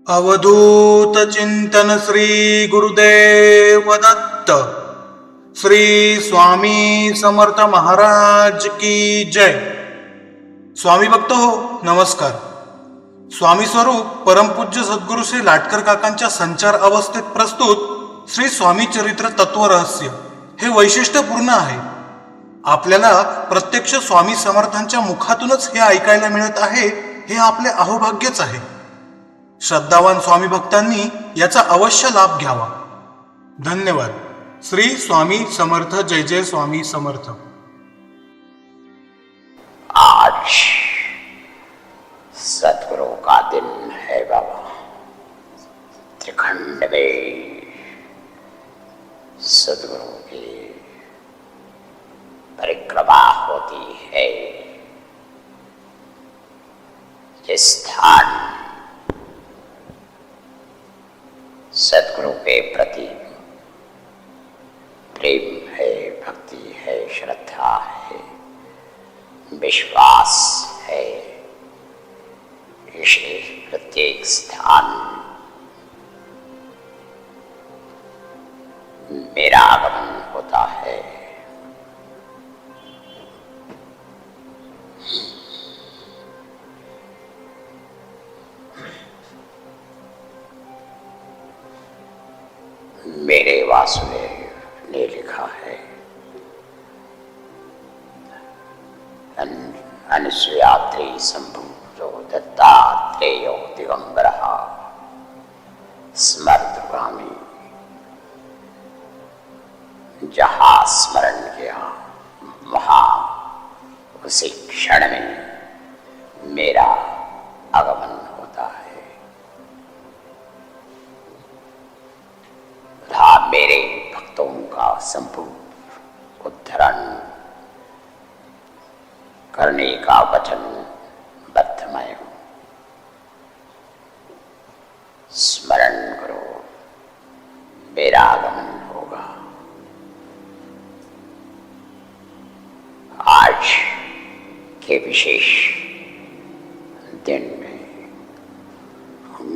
अवधूत चिंतन श्री गुरुदेव दत्त। श्री स्वामी समर्थ महाराज की जय। स्वामी भक्त हो नमस्कार। स्वामी स्वरूप परमपूज्य सद्गुरु श्री लाटकर काकांच्या संचार अवस्थेत प्रस्तुत श्री स्वामी चरित्र तत्व रहस्य हे वैशिष्ट्यपूर्ण आहे। आपल्याला प्रत्यक्ष स्वामी समर्थांच्या मुखातूनच हे ऐकायला मिळत आहे, हे आपले अहोभाग्यच आहे। श्रद्धावान स्वामी भक्तांनी याचा अवश्य लाभ घ्यावा। धन्यवाद। श्री स्वामी समर्थ। जय जय स्वामी समर्थ। आज सतगुरु का दिन है बाबा। त्रिखंड में सतगुरु की परिक्रमा होती है। जिस स्थान सतगुरु के प्रति प्रेम है, भक्ति है, श्रद्धा है, विश्वास है, इसलिए प्रत्येक स्थान मेरा आगमन होता है। मेरे वासुदेव ने लिखा है, अनुसयात्री संभूतो दत्तात्रेयो दिगंबरः स्मर्तगामी। जहाँ स्मरण किया वहाँ उसी क्षण में मेरा आगमन होता है। मेरे भक्तों का संपूर्ण उद्धरण करने का वचन बद्ध मैं हूं। स्मरण करो, मेरा आगमन होगा। आज के विशेष दिन में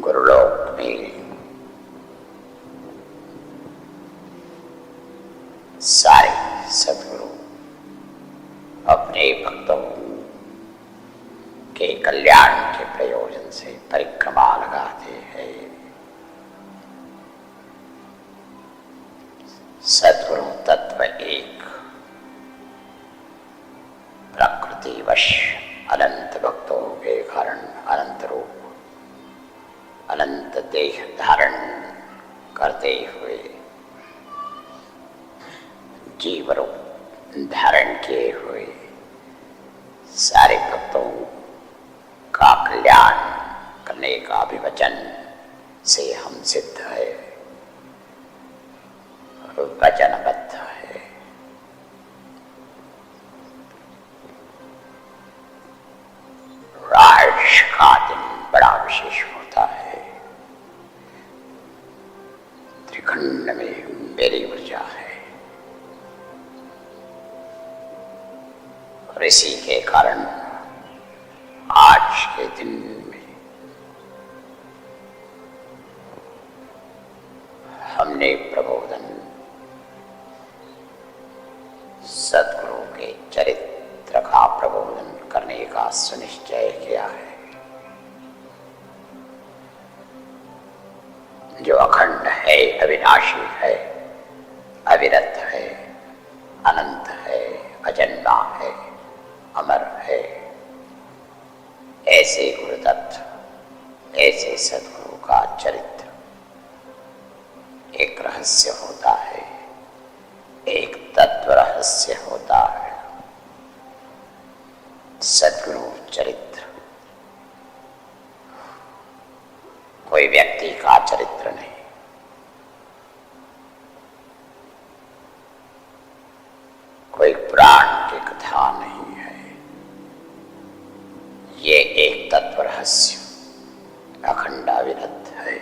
गुरुलोक में सारे सद्गुरु अपने भक्तों के कल्याण के प्रयोजन से परिक्रमा लगाते हैं। सद्गुरु तत्व एक, प्रकृतिवश अनंत भक्तों के कारण अनंत रूप, अनंत देह धारण करते हुए जीव रूप धारण किए हुए सारे भक्तों का कल्याण करने का भी वचन से हम सिद्ध है, वचनबद्ध है। आज का दिन बड़ा विशेष होता है। त्रिखंड में मेरी ऊर्जा है और इसी के कारण आज के दिन में हमने प्रबोधन सद्गुरु के चरित्र का प्रबोधन करने का सुनिश्चय किया है, जो अखंड है, अविनाशी है, अविरत है, अनंत है, अजन्मा है, अमर है। ऐसे गुरु तत्व, ऐसे सद्गुरु का चरित्र एक रहस्य होता है, एक तत्व रहस्य होता है। सद्गुरु चरित्र कोई व्यक्ति का चरित्र नहीं, कोई पुराण की कथा नहीं है। ये एक तत्व रहस्य अखंड अविरत है,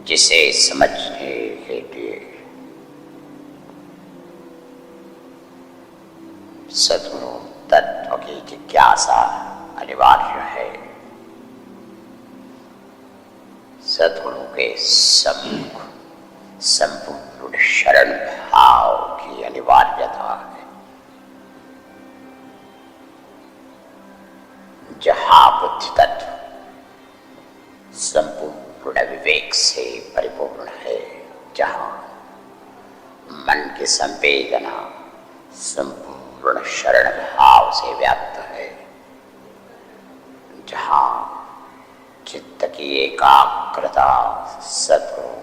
जिसे समझने के लिए सद्गुरु तत्व की जिज्ञासा अनिवार्य है। सद्गुरु के सम्मुख संपूर्ण शरण भाव की अनिवार्यता है। जहां बुद्धि तत्व संपूर्ण विवेक से परिपूर्ण है, जहां मन की संवेदना संपूर्ण शरण भाव से व्याप्त है, जहां चित्त की एकाग्रता सद्गुरु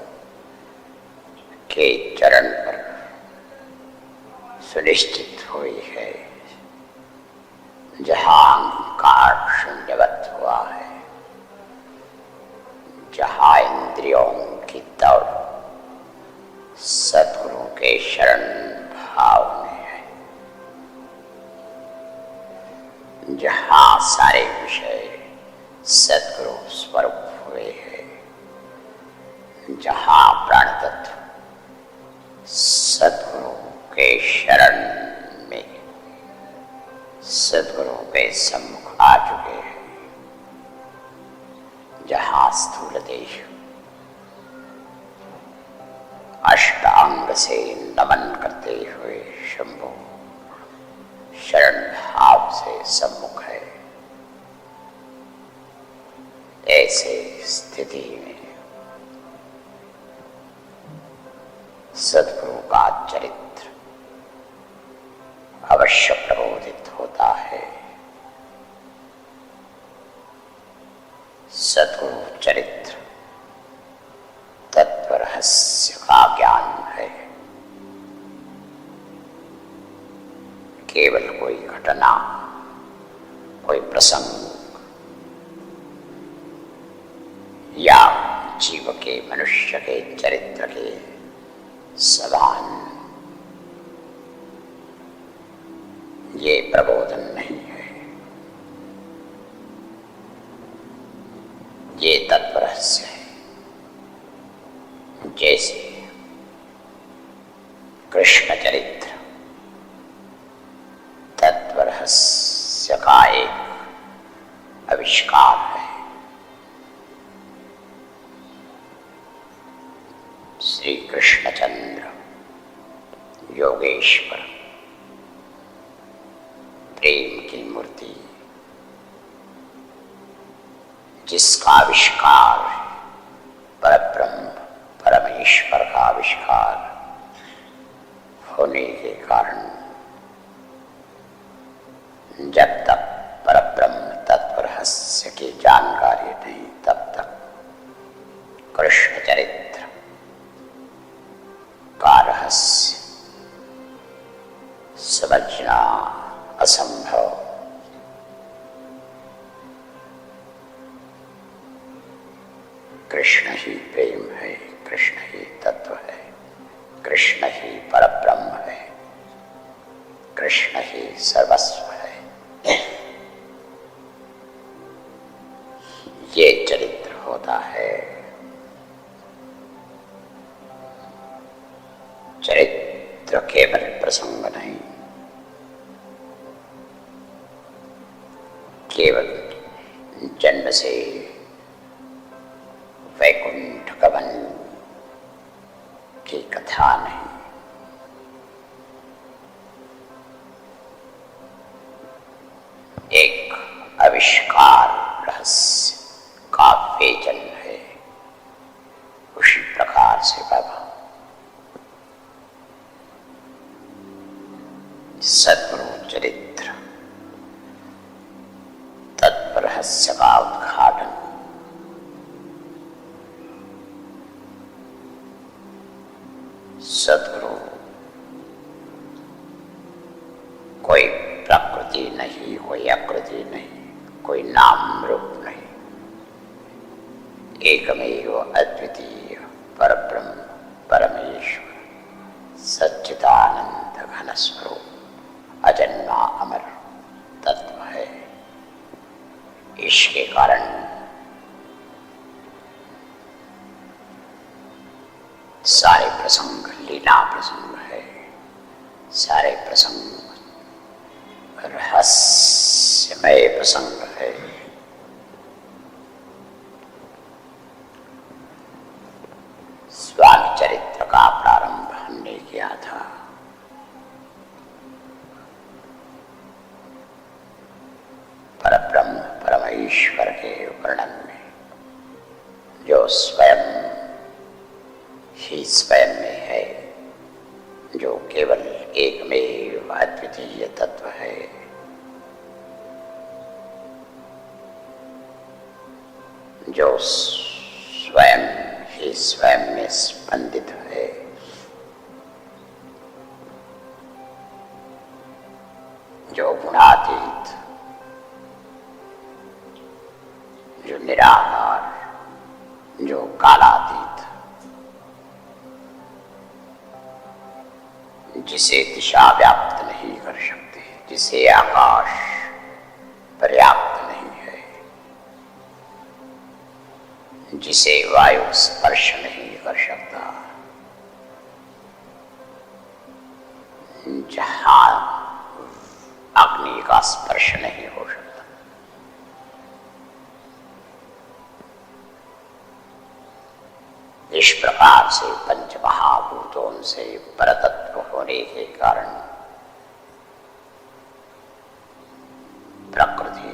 के चरण पर सुनिश्चित हुई है, जहां अहंकार शून्यवत हुआ है, जहां इंद्रियों की दौड़ सद्गुरु के शरण भाव में है, जहां सारे विषय सद्गुरु स्वरूप हुए हैं, जहां प्राण तत्व सद्गुरु के शरण में सद्गुरु के सम्मुख आ चुके हैं, जहां स्थूल देह अष्टांग से नमन करते हुए शंभु शरण भाव से सम्मुख है। ऐसे स्थिति में सद्गुरु का चरित्र अवश्य प्रबोधित होता है। सद्गुरु चरित्र तत्व रहस्य का ज्ञान है। केवल कोई घटना, कोई प्रसंग या जीव के मनुष्य के चरित्र के समान ये प्रबोधन नहीं है। ये तत्व रहस्य है। जैसे कृष्ण चरित्र तत्व रहस्य का एक आविष्कार है। श्री कृष्णचंद्र योगेश्वर प्रेम की मूर्ति, जिसका आविष्कार परब्रह्म परमेश्वर का आविष्कार होने के कारण जब तक परब्रह्म तत्व रहस्य की जानकारी नहीं, तब तक कृष्ण चरित्र का रहस्य समझना असंभव। कृष्ण ही प्रेम है, कृष्ण ही तत्व है, कृष्ण ही परब्रह्म है, कृष्ण ही सर्वस्व है। ये चरित्र होता है। चरित्र केवल प्रसंग नहीं, केवल जन्म से वैकुंठ गमन की कथा नहीं, एक आविष्कार रहस्य का वेचन है। उसी प्रकार से बाबा सद्गुरु चरित्र तत्व रहस्य का उद्घाटन सद्गुरु कोई प्रकृति नहीं, कोई आकृति नहीं, कोई नाम रूप नहीं, एकमेव अद्वितीय परब्रह्म परमेश्वर सच्चिदानंद घन स्वरूप अजन्मा अमर तत्व है। इसके कारण सारे प्रसंग लीला प्रसंग है, सारे प्रसंग रहस्यमय प्रसंग है। ईश्वर के वर्णन में, जो स्वयं ही स्वयं में है, जो केवल एकमेव अद्वितीय तत्व है, जो स्वयं ही स्वयं में स्पंदित है, जो गुणातीत, जो निराकार, जो कालातीत, जिसे दिशा व्याप्त नहीं कर सकते, जिसे आकाश पर्याप्त नहीं है, जिसे वायु स्पर्श नहीं कर सकता, जहां अग्नि का स्पर्श नहीं हो सकता, इस प्रकार से पंच महाभूतों से परतत्व होने के कारण प्रकृति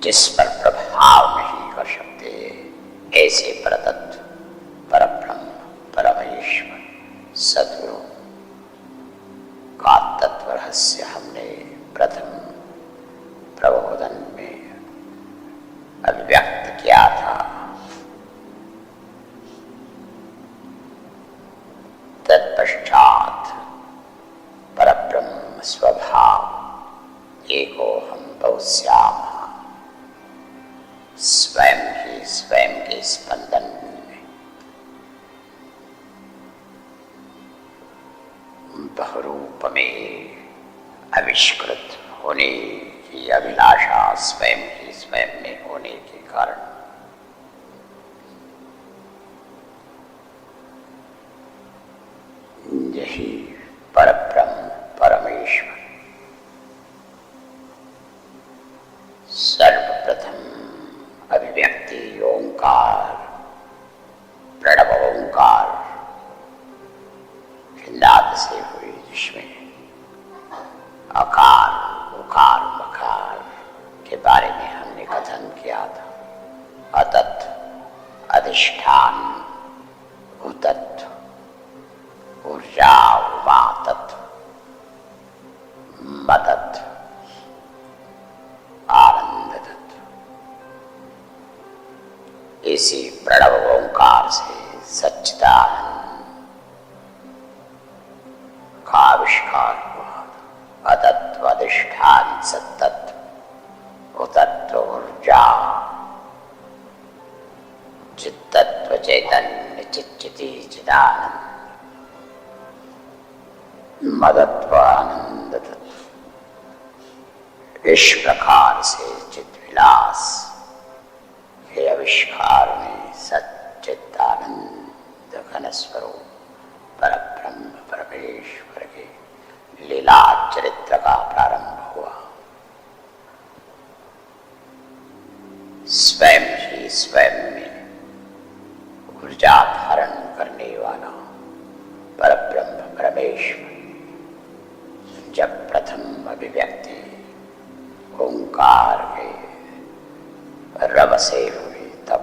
जिस पर प्रभाव नहीं कर सकते, ऐसे परतत्व, परब्रह्म, परमेश्वर, सद्गुरु का तत्व रहस्य हमने प्रथम प्रबोधन में अभिव्यक्त किया था। तत्पश्चात परब्रह्म स्वभाव एको हम बहुश्याम स्वयं ही स्वयं के स्पंदन में बहुरूप में आविष्कृत होने की अभिलाषा स्वयं ही स्वयं में होने के कारण यही परब्रह्म परमेश्वर सर्वप्रथम अभिव्यक्ति ओंकार, प्रणव ओंकार नाद से हुई, जिसमें अकार, उकार, मकार के बारे में हमने कथन किया था। अतत्, अधिष्ठान, उतत्, ऊर्जा, उमा तत्व, मदत, आनंद तत्व। इसी प्रणव ओंकार से सच्चिदानंद का आविष्कार हुआ। अतत्व, अधिष्ठान, सत्तत्व, उतत्व, ऊर्जा, चित्तत्व, चैतन्य, चिच्चिति, चिदानंद, मदत्व, आनंद तत्व। इस प्रकार से चित्त विलास के आविष्कार में सच्चिदानंद घन स्वरूप परब्रह्म परमेश्वर के लीला चरित्र का प्रारंभ हुआ। स्वयं ही स्वयं में ऊर्जा धारण करने वाला परब्रह्म परमेश्वर जब प्रथम अभिव्यक्ति ओंकार के रव से हुई, तब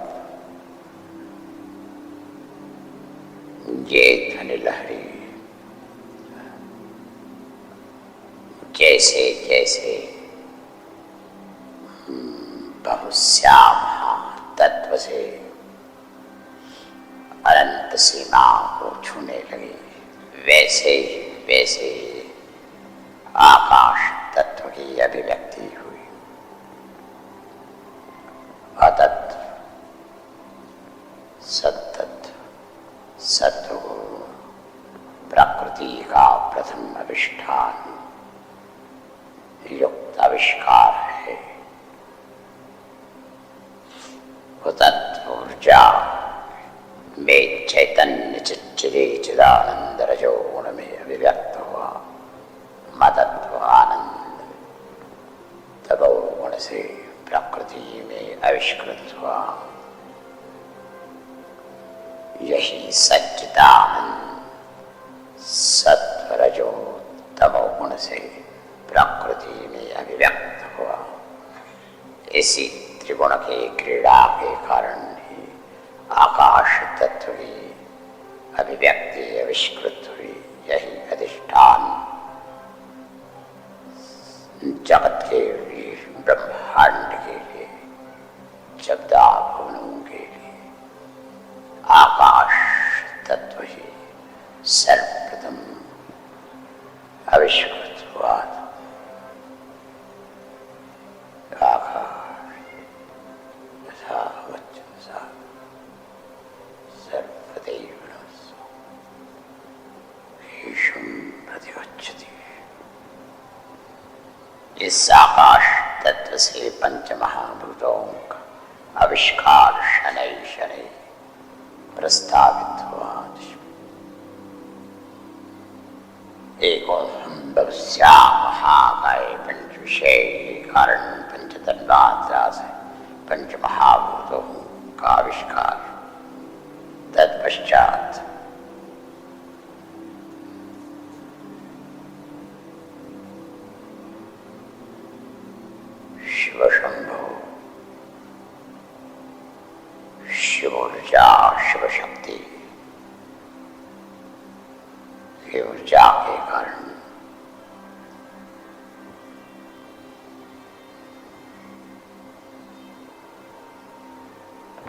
ये ध्वनि लहरी जैसे जैसे बहुश्याम तत्व से अनंत सीमा को छूने लगी, वैसे ही आकाश तत्व की अभिव्यक्ति हुई। अतत्, सत्तत्, सत्व प्रकृति का प्रथम अविष्ठान युक्त आविष्कार है। उतत् ऊर्जा में चैतन्य चिच्चिदे चिदानंद रजो गुण में अभिव्यक्त हुआ। मदत्व, आनंद तमो गुण से प्रकृति में आविष्कृत हुआ। यही सच्चिदानंद सत्व रजो तमो गुण से प्रकृति में अभिव्यक्त हुआ। इसी त्रिगुण के क्रीड़ा के कारण ही आकाश तत्व की अभिव्यक्ति आविष्कृत हुई। यही अधिष्ठान जगत के लिए, ब्रह्मांड के लिए, जगदाभुवनों के लिए आकाश तत्व ही सर्वप्रथम आविष्कृत हुआ था। आकाश यथा वचसा सर्वदैव ईशं प्रतिगच्छति। इस आकाश तत्व से पंच महाभूतों का आविष्कार शनै शनै प्रस्तावित हुआ। एको हम महाकाय पंच विषय के कारण पंच तन्मात्रा से पंच महाभूतों का आविष्कार। तत्पश्चात शिव शंभो, शिव ऊर्जा, शिव शक्ति की ऊर्जा के कारण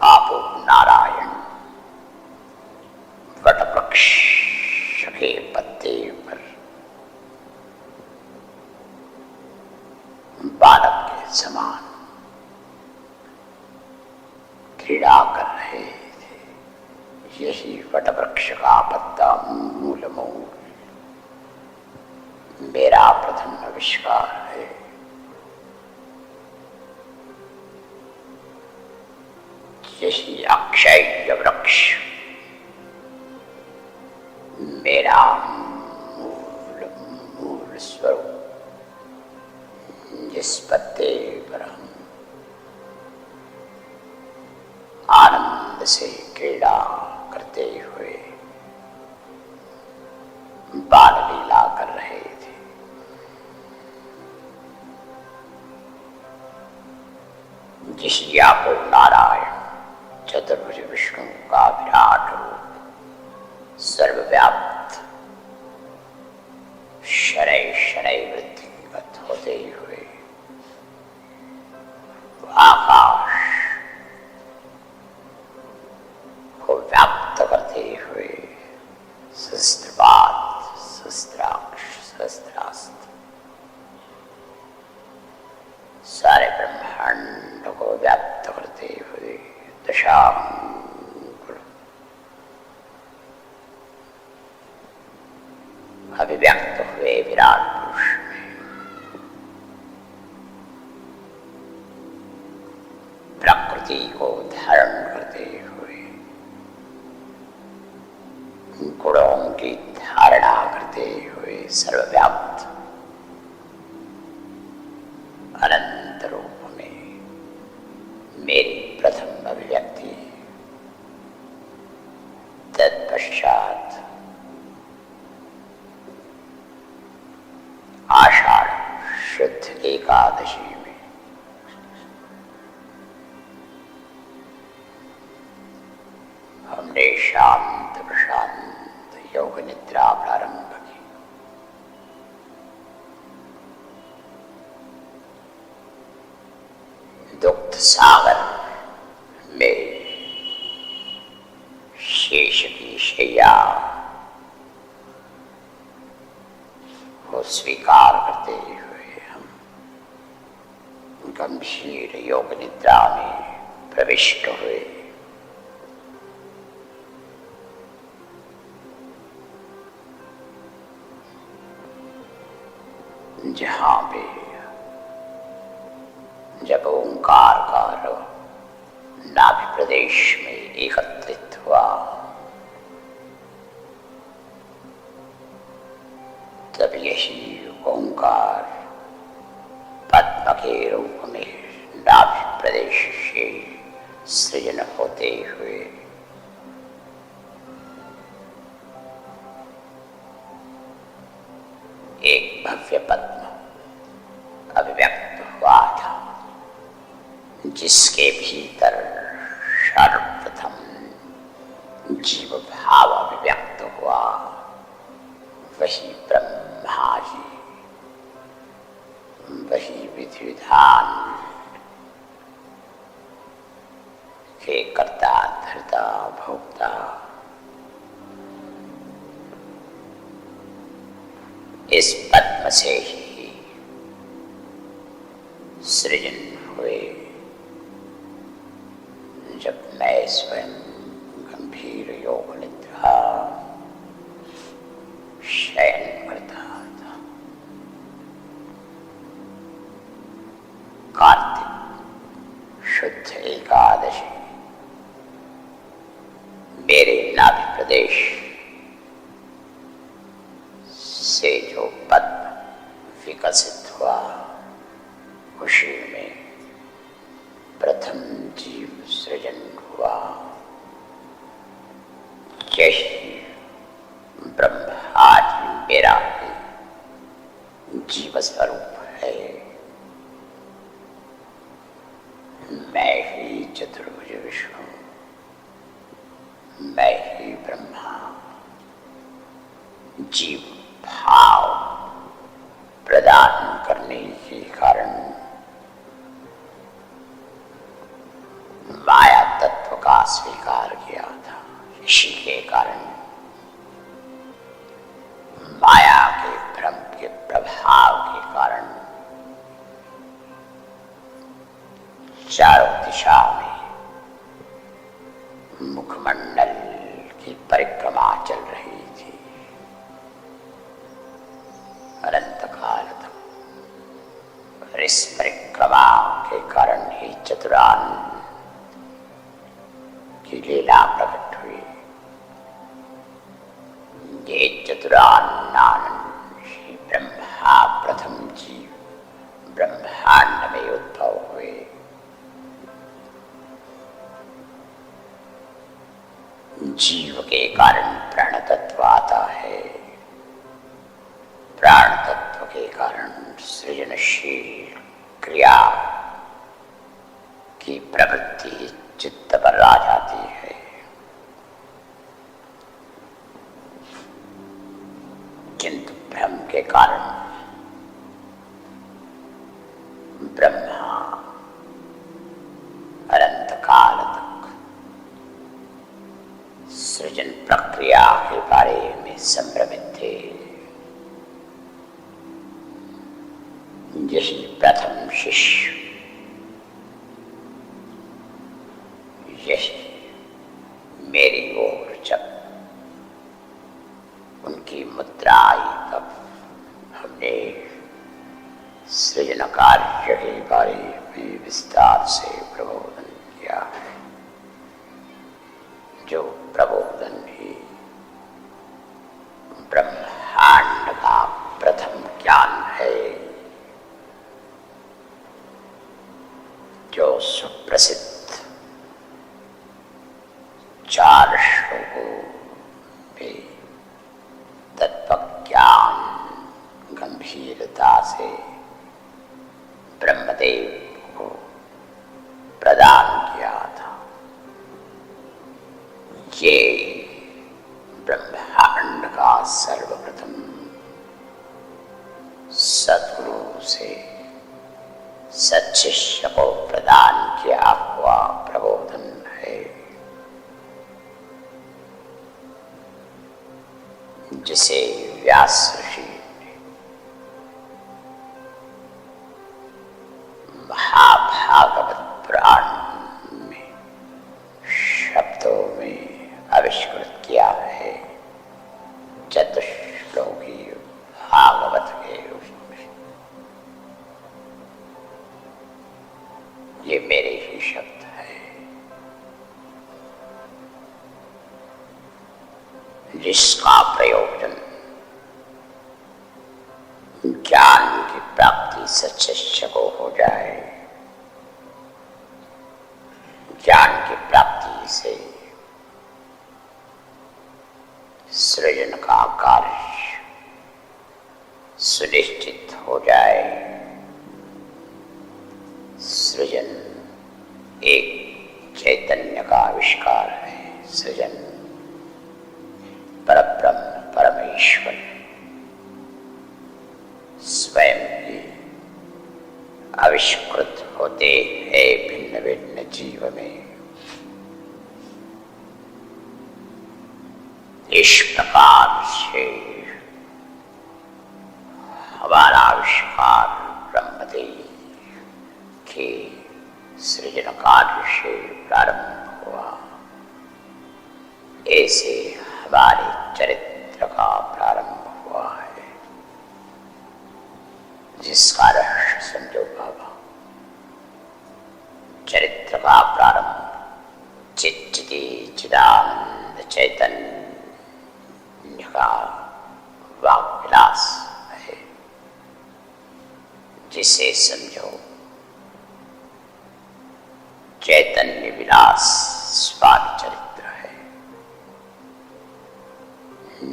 आपो नारायण वटवृक्ष के पत्ते पर बालक के समान क्रीड़ा कर रहे थे। यही वटवृक्ष का पत्ता मूल मेरा प्रथम आविष्कार है। यही अक्षय वृक्ष मेरा मूल स्वरूप, जिस पत्ते पर हम आनंद से क्रीड़ा करते हुए बाल लीला कर रहे थे। जिस या को नारायण चतुर्भुज विष्णु का विराट रूप सर्वव्याप्त शनै शनै वृद्धिगत होते हुए आकाश को व्याप्त करते हुए सहस्त्रपाद, सहस्त्राक्ष, सहस्त्रास्त्र सारे ब्रह्मांड को व्याप्त करते हुए दशांकुल अभिव्यक्त हुए विराट पुरुष में प्रकृति को धारण करते हुए गुणों की धारणा करते हुए सर्वव्याप्त अनंत रूप में मेरी प्रथम अभिव्यक्ति। तत्पश्चात आषाढ़ शुद्ध एकादशी में हमने शांत प्रशांत योग निद्रा प्रारंभ की। दुग्ध सागर में शेष की शैया को स्वीकार करते हुए हम गंभीर योग निद्रा में प्रविष्ट हुए। जहां पे जब ओंकार का नाभि प्रदेश में एकत्रित हुआ तब यही ओंकार पद्म के रूप में नाभि प्रदेश से सृजन होते हुए एक भव्य पद्म अभिव्यक्त हुआ था। जिसके भीतर सर्वप्रथम जीव भाव अभिव्यक्त हुआ, वही ब्रह्मा जी, वही विधि विधान के कर्ता धर्ता भोक्ता, इस पद्म से ही सृजन हुए। जब मैं स्वयं गंभीर योग निद्रा शयन करता था, कार्तिक शुद्ध एकादशी मेरे नाभि प्रदेश से जो पद्म विकसित हुआ, उसी में प्रथम जीव सृजन हुआ। यही ब्रह्मा जी मेरा ही जीव स्वरूप है। मैं ही चतुर्भुज विष्णु, मैं ही ब्रह्मा। जीव भाव प्रदान करने के कारण माया तत्व का स्वीकार किया था। इसी के कारण माया के भ्रम के प्रभाव के कारण चारों दिशा में मुखमंडल की परिक्रमा चल रही थी अनंत काल तक। इस परिक्रमा के कारण ही चतुरानन की लीला प्रकट हुई। ये चतुरानन श्री ब्रह्मा प्रथम जीव ब्रह्मांड में उद्भव हुए। जीव के कारण प्राण तत्व आता है, प्राण तत्व के कारण सृजनशील क्रिया की प्रवृत्ति चित्त पर आ जाती है। किंतु भ्रम के कारण ब्रह्मा अनंत काल तक सृजन प्रक्रिया के बारे में संभ्रमित थे। यही प्रथम शिष्य, यही मेरी ओर जब उनकी मुद्रा आई, तब हमने सृजन कार्य के बारे में विस्तार से प्रबोधन किया है। जो प्रबोधन ही ब्रह्मांड का प्रथम ज्ञान है, जो सुप्रसिद्ध 4 श्लोकों में तत्वज्ञान गंभीरता से ब्रह्मदेव को प्रदान किया था। ये ब्रह्मांड का सर्वप्रथम सद्गुरु से सच्शिष्य को प्रदान किया हुआ प्रबोधन है, जिसे व्यास ऋषि ने महाभागवत पुराण में शब्दों में आविष्कृत किया है। चतुश्लोकी भागवत के रूप में ये मेरे ही शब्द है, जिसका प्रयोजन ज्ञान की प्राप्ति सच्चिष्य को हो जाए। ज्ञान की प्राप्ति से सृजन का कार्य सुनिश्चित हो जाए। सृजन सृजन परब्रह्म परमेश्वर स्वयं ही आविष्कृत होते हैं भिन्न भिन्न जीव में। इस प्रकार से हमारा आविष्कार ब्रह्मदेव के सृजन कार्य से प्रारंभ हुआ। ऐसे हमारे चरित्र का प्रारंभ हुआ है, जिसका रहस्य समझो बाबा। चरित्र का प्रारंभ चित्ती चिदानंद चैतन्य का वाक विलास है, जिसे समझो चैतन्य विलास स्वामी चरित्र है,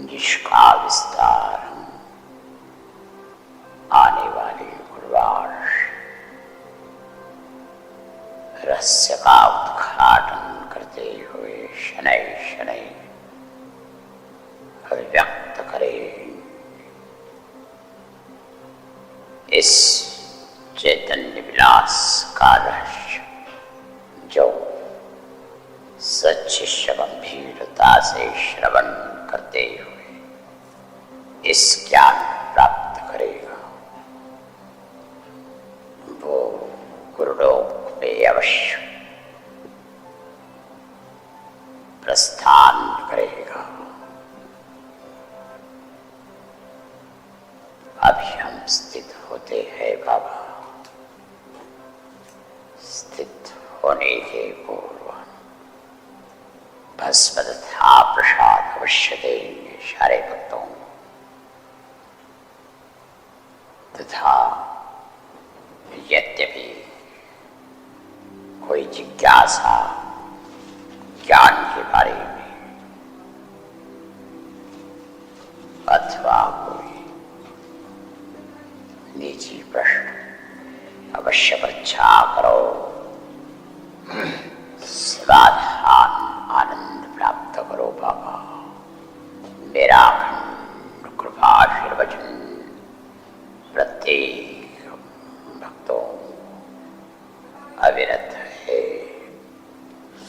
जिसका विस्तार हम आने वाले गुरुवार रहस्य का उद्घाटन करते हुए शनै शनै अभिव्यक्त करें। इस चैतन्य विलास का रहस्य जो सच्चिष्य गंभीरता से श्रवण करते हुए इस ज्ञान प्राप्त करेगा, वो गुरुलोक में अवश्य प्रस्थान करेगा। अभी हम स्थित होते हैं बाबा। स्थित होने के पूर्व भस्म तथा प्रसाद अवश्य देंगे सारे भक्तों तथा यद्यपि कोई जिज्ञासा ज्ञान के बारे में अथवा कोई निजी प्रश्न अवश्य परीक्षा करो। समाधान आनंद प्राप्त करो बाबा। मेरा अखंड कृपा आशीर्वचन प्रत्येक भक्तों अविरत है।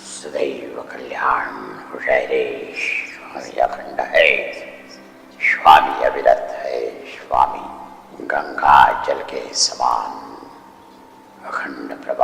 सदैव कल्याण हो जाए रे। स्वामी अखंड है, स्वामी अविरत है, स्वामी गंगा जल के समान अखंड प्रभु